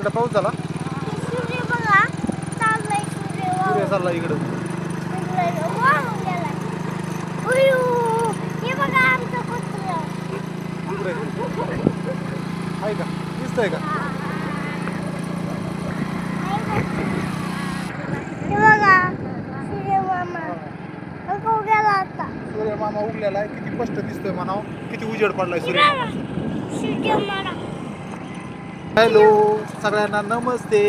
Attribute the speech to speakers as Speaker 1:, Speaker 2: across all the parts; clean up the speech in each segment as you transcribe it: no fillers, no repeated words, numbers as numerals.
Speaker 1: इकडे पाऊस झाला.
Speaker 2: सूर्य बघा चाललाय
Speaker 1: सूर्य चालला इकडं.
Speaker 2: हे बघा आमचं कुत्रा
Speaker 1: आहे का दिसतंय का?
Speaker 2: हे बघा सूर्य मामा गेला आता.
Speaker 1: सूर्य मामा उगलेला आहे. किती स्पष्ट दिसतोय म्हणाव. किती उजेड पडलाय सूर्य मामा. हॅलो सगळ्यांना नमस्ते.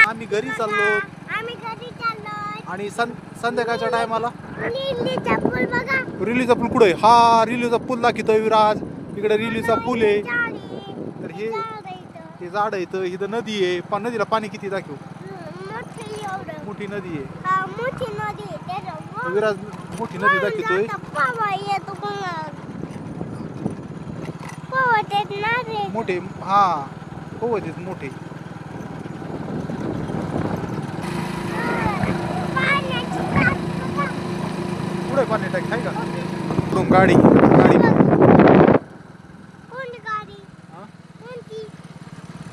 Speaker 1: आम्ही घरी चाललो आणि संध्याकाळच्या टायमाला रिलीचा पूल कुठे? हा रिलीचा पूल दाखवतोय विराज. इकडे रिलीचा पूल आहे. तर हे झाड आहे. इथं नदी आहे. पण नदीला पाणी किती दाखव? मोठी नदी आहे. विराज मोठी नदी दाखवतोय. मोठे हा पोवत आहेत मोठे. पुढे पाणी टाक आहे का? गाडी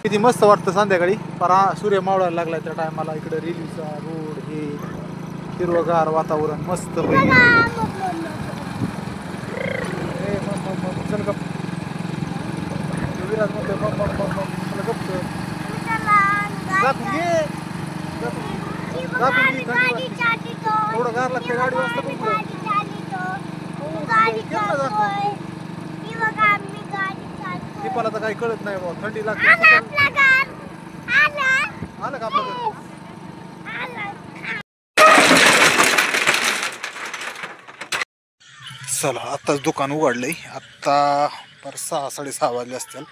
Speaker 1: किती मस्त वाटतं संध्याकाळी. पर सूर्य मावळायला लागलाय त्या टायमाला. इकडे रिलीचा रोड हे हिरवगार वातावरण मस्त चल गप. विराज म्हणतोय मला गप्प दाखवून घे. थोडं गार लागते गाडी वाजता पण दीपाला तर काही कळत नाही बाबा. थंडी लागते. आलं का आपलं घर? चला आत्ताच दुकान उघडलंय. आत्ता पर 6-6:30 वाजले असतील.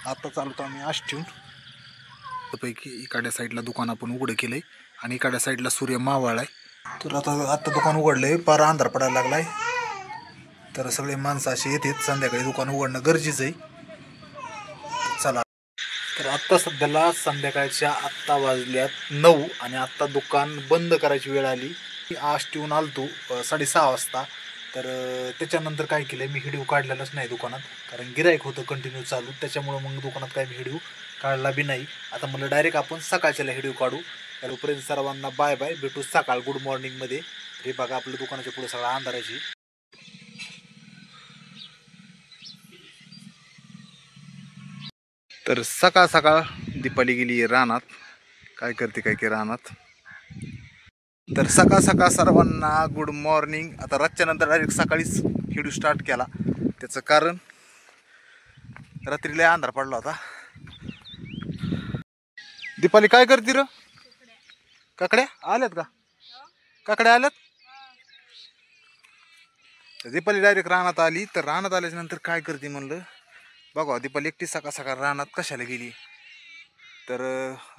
Speaker 1: आता चालतो आम्ही आष्टीहून. पैकी इकडच्या साईडला दुकान आपण उघडं केलंय आणि इकडच्या साईडला सूर्य मावळाय. तर आता दुकान उघडलंय. पार अंधार पडायला लागलाय. तर सगळे माणसं असे येतात. संध्याकाळी दुकान उघडणं गरजेचं आहे. चला तर आत्ता सध्याला संध्याकाळच्या आत्ता वाजल्यात 9 आणि आत्ता दुकान बंद करायची वेळ आली. आष्टीहून आलतो 6:30 वाजता. तर त्याच्यानंतर काय केलं मी व्हिडिओ काढलेलाच नाही दुकानात. कारण गिराईक होतं कंटिन्यू चालू. त्याच्यामुळं मग दुकानात काय व्हिडिओ काढला बी नाही. आता मला डायरेक्ट आपण सकाळच्याला व्हिडिओ काढू. तोपर्यंत सर्वांना बाय बाय. भेटू सकाळ गुड मॉर्निंगमध्ये. हे बघा आपलं दुकानाच्या पुढे सगळा अंधाराची. तर सकाळ सकाळ दीपाली गेली रानात. काय करते काय की रानात. तर सकाळ सकाळ सर्वांना गुड मॉर्निंग. आता रातच्या नंतर डायरेक्ट सकाळीच व्हिडिओ स्टार्ट केला. त्याचं कारण रात्रीला अंधार पडला होता. दीपाली काय करते र? काकड्या आल्यात का? काकड्या आल्यात. तर दीपाली डायरेक्ट रानात आली. तर रानात आल्याच्या नंतर काय करते म्हणलं बघा. दीपाली एकटी सकाळ सकाळ रानात कशाला गेली? तर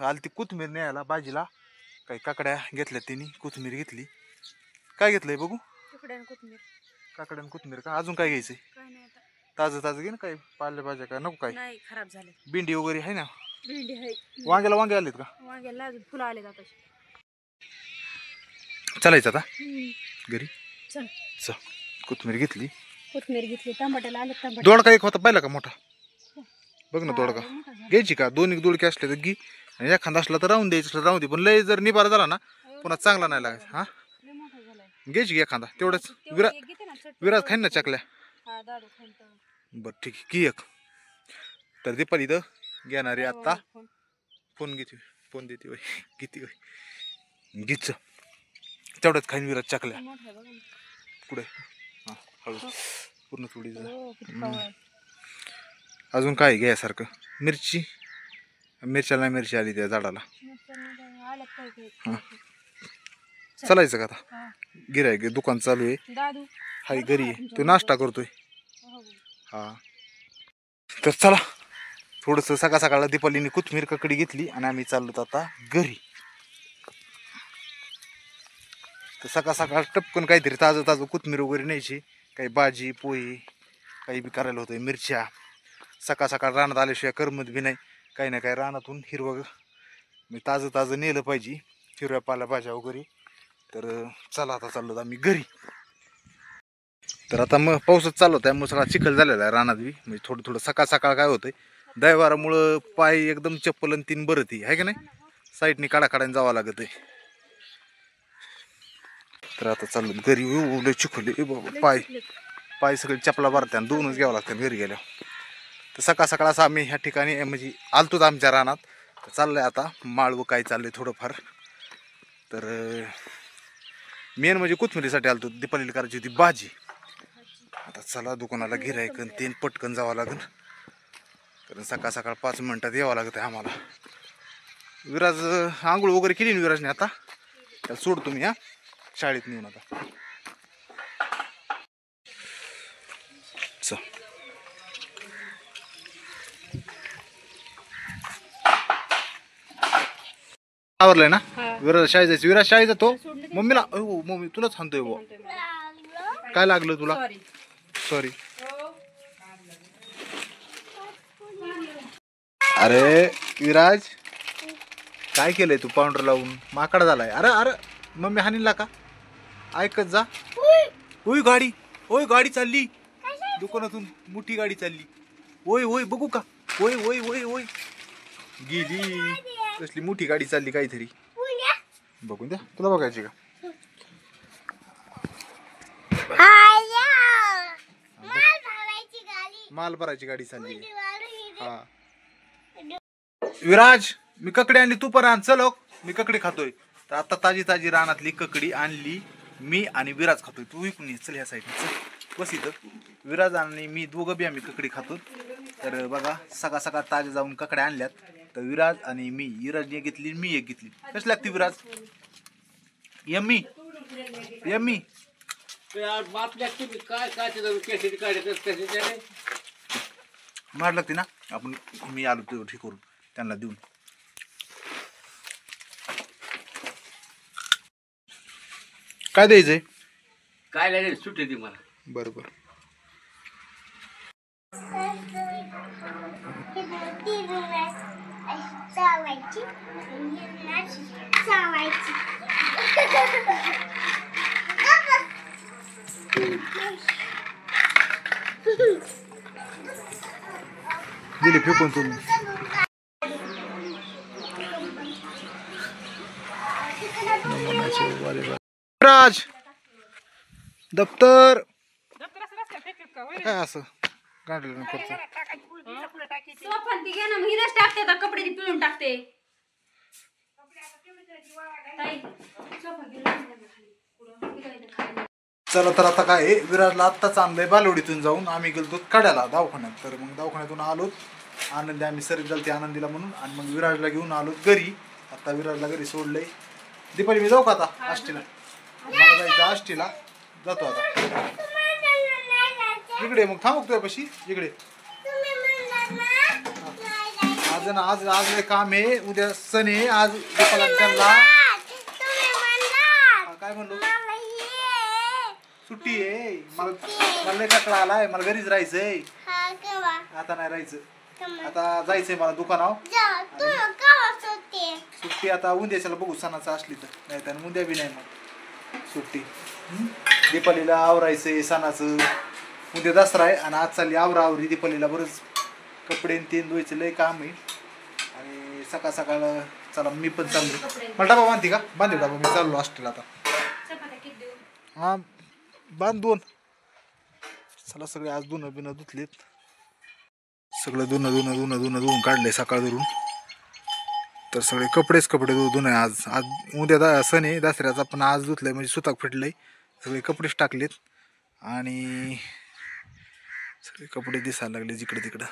Speaker 1: आली ती कोथिंबीर न्यायला भाजीला. काही काकड्या घेतल्या तिने. कोथिंबीर घेतली. काय घेतलंय बघू? काकड्या कोथिंबीर का? अजून काय घ्यायचंय? ताजं ताजं घे ना. काय पालेभाज्या काय नको? काय
Speaker 2: खराब झाले.
Speaker 1: भेंडी वगैरे आहे ना?
Speaker 2: भेंडी आहे.
Speaker 1: वांग्याला वांगे आलेत का?
Speaker 2: वांग्याला अजून फुलं आले जातात.
Speaker 1: चालायचं आता घरी.
Speaker 2: चल
Speaker 1: कोथिंबीर घेतली.
Speaker 2: टमाट्याला आले. टमाटे
Speaker 1: दोडका एक होता पाहिला का मोठा? बघ ना दोडका घ्यायची का? 2 दोडके असले तर घे. आणि एखादा असला तर राहून द्यायचं. राहून दे. पण लय जर निबार झाला ना पुन्हा चांगला नाही लागायचा. हा घ्यायची की एखादा तेवढंच. विराज खाईन ना चकल्या. बरं ठीक आहे की एक. तर दीपाली इथं घेणारी आता फोन घेते. फोन देते वय किती वय घीच. तेवढंच खाईन विराज चकल्या. पुढे हां हळू पूर्ण थोडी. अजून काय घ्यायसारखं? मिरच्याला मिरची आली त्या झाडाला. हां चालायचं का आता? गिऱ्हाईक दुकान चालू आहे. हाय घरी आहे. तो नाश्ता करतोय. हा तर चला. थोडंसं सकाळ सकाळला दीपालीने कोथिंबीर काकडी घेतली आणि आम्ही चाललो आता घरी. तर सकाळ सकाळ टपकन काहीतरी ताजं ताजं कोथिंबीर वगैरे न्यायची. काही भाजी पोळी काही बी करायला होतं. मिरच्या सकाळ सकाळ रानात आल्याशिवाय करमत बी नाही. काही ना काही रानातून हिरवं मी ताजं ताजं नेलं पाहिजे. हिरव्या पालेभाज्या वगैरे. तर चला आता चाललो आम्ही घरी. तर आता मग पाऊसच चालू होता त्यामुळे सगळा चिखल झालेला आहे रानात बी. म्हणजे थोडं थोडं सकाळ सकाळ काय होतंय दैवारामुळं पाय एकदम चप्पल आणि 3 बरं ती आहे का नाही, साईडनी काढाकाडाने जावं लागत आहे. तर आता चाललो घरी. लय चिखले बाबा, पाय सगळे चपला भरते आणि 2च घ्यावं लागतात घरी गेल्यावर. तर सकाळ सकाळ असं आम्ही ह्या ठिकाणी म्हणजे आलतोच आमच्या रानात. तर चाललंय आता माळवं काय चाललंय थोडंफार. तर मेन म्हणजे कोथमिरीसाठी आलतो, दीपालीला करायची होती भाजी. आता चला दुकानाला गिरायकन तेन पटकन जावं लागेल, कारण सकाळ सकाळ 5 मिनिटात यावं लागत आहे आम्हाला. विराज आंघोळ वगैरे केली ना विराजने, आता त्याला सोडतो मी शाळेत नेऊन. आता आवरलंय ना. विराज शाळेत जायचं. विराज शाळेत जातो. मम्मीला मम्मी तुलाच सांगतोय बुवा. काय लागलं तुला? सॉरी. अरे विराज काय केलंय तू? पावडर लावून माकड झालाय. अरे अरे मम्मी हानीला का? ऐकत जा. ओय गाडी, ओय गाडी चालली दुकानातून, मोठी गाडी चालली. ओय ओय बघू का? ओय ओय ओय ओय गेली. कसली मोठी गाडी चालली काहीतरी. बघून द्या, तुला बघायची का? माल भरायची गाडी चालली. हा विराज मी ककडी आणली, तू पण आण. चल मी ककडी खातोय. तर आता ताजी ताजी रानातली ककडी आणली मी आणि विराज खातोय. तू इकडून ये, चल ह्या साईडने चल बस इथं. विराज आणि मी दोघं बी आम्ही ककडी खातो. तर बघा सकाळ सकाळ ताज्या जाऊन ककड्या आणल्यात. तर विराज आणि मी, विराजने एक घेतली मी एक घेतली. कशी लागते विराज? Yummy yummy. मार लागते ना. आपण मी आलो ते ठीक करून त्यांना देऊन. काय द्यायचंय?
Speaker 3: काय लागेल सुट्टी ती मला.
Speaker 1: बरोबर. दिली फेकून तुम्ही. राज दप्तर काय असं काढलं करतो.
Speaker 2: कपडे पिळून टाकते.
Speaker 1: चला तर आता काय विराजला आत्ताच आणलंय बालवडीतून जाऊन. आम्ही गेलो काढायला दवाखान्यात. तर मग दवाखान्यातून आलोत आनंदी, आम्ही सर्दी झालती आनंदीला म्हणून. आणि मग विराजला घेऊन आलोत घरी. आता विराजला घरी सोडलंय. दीपाली मी जाऊ का आता आष्टीला? मला जायचं आष्टीला. जातो आता इकडे. मग थांबू तुझ्यापाशी इकडे. आज ना आज आज लय काम आहे. उद्या सण आहे. आज दीपाला त्यांना काय म्हणलो सुट्टी आहे. मला लय कटाळा आलाय. मला घरीच राहायचंय. आता नाही राहायचं. आता जायचंय मला दुकानावर. सुट्टी आता उद्याच्याला बघू सणाचं असली तर. नाही तर उद्या बी नाही मग सुट्टी. दीपालीला आवरायचंय सणाचं. उद्या दसरा आहे आणि आज चालली आवरा आवरी दीपालीला. बरंच कपडे तीन धुवायचं लय काम आहे. आणि सकाळ सकाळ चला मी पण चाललो. मला डबा बांधते का? बांधे डबा. मी चाललो हॉस्टेलला आता. हा बांध 2. चला सगळे आज धुणं बिनं धुतलेत. सगळं धुणं काढलंय सकाळ धरून. तर सगळे कपडे धुणं आज. आज उद्या सण आहे दसऱ्याचा, पण आज धुतलंय म्हणजे सुताक फिटलंय. सगळे कपडेच टाकलेत आणि सगळे कपडे दिसायला लागले जिकडे तिकडं.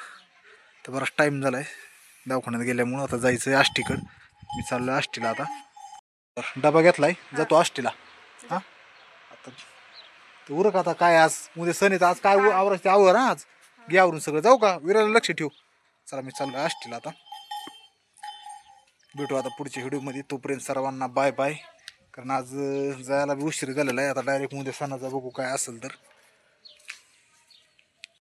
Speaker 1: तर बराच टाईम झालाय दवाखान्यात गेल्यामुळं. आता जायचं आहे आष्टीकडं. मी चाललो आष्टीला आता. डबा घेतलाय, जातो आष्टीला. हां आता तर उरक आता काय आज उद्या सण आहे. आज काय आवरायचं आवर ना. आज घे आवरून सगळं. जाऊ का? विराला लक्ष ठेव. चला मी चाललो आष्टीला आता. भेटू आता पुढच्या व्हिडिओमध्ये. तोपर्यंत सर्वांना बाय बाय. कारण आज जायला बी उशीर झालेला आहे. आता डायरेक्ट उद्या सणाचा बघू काय असेल तर.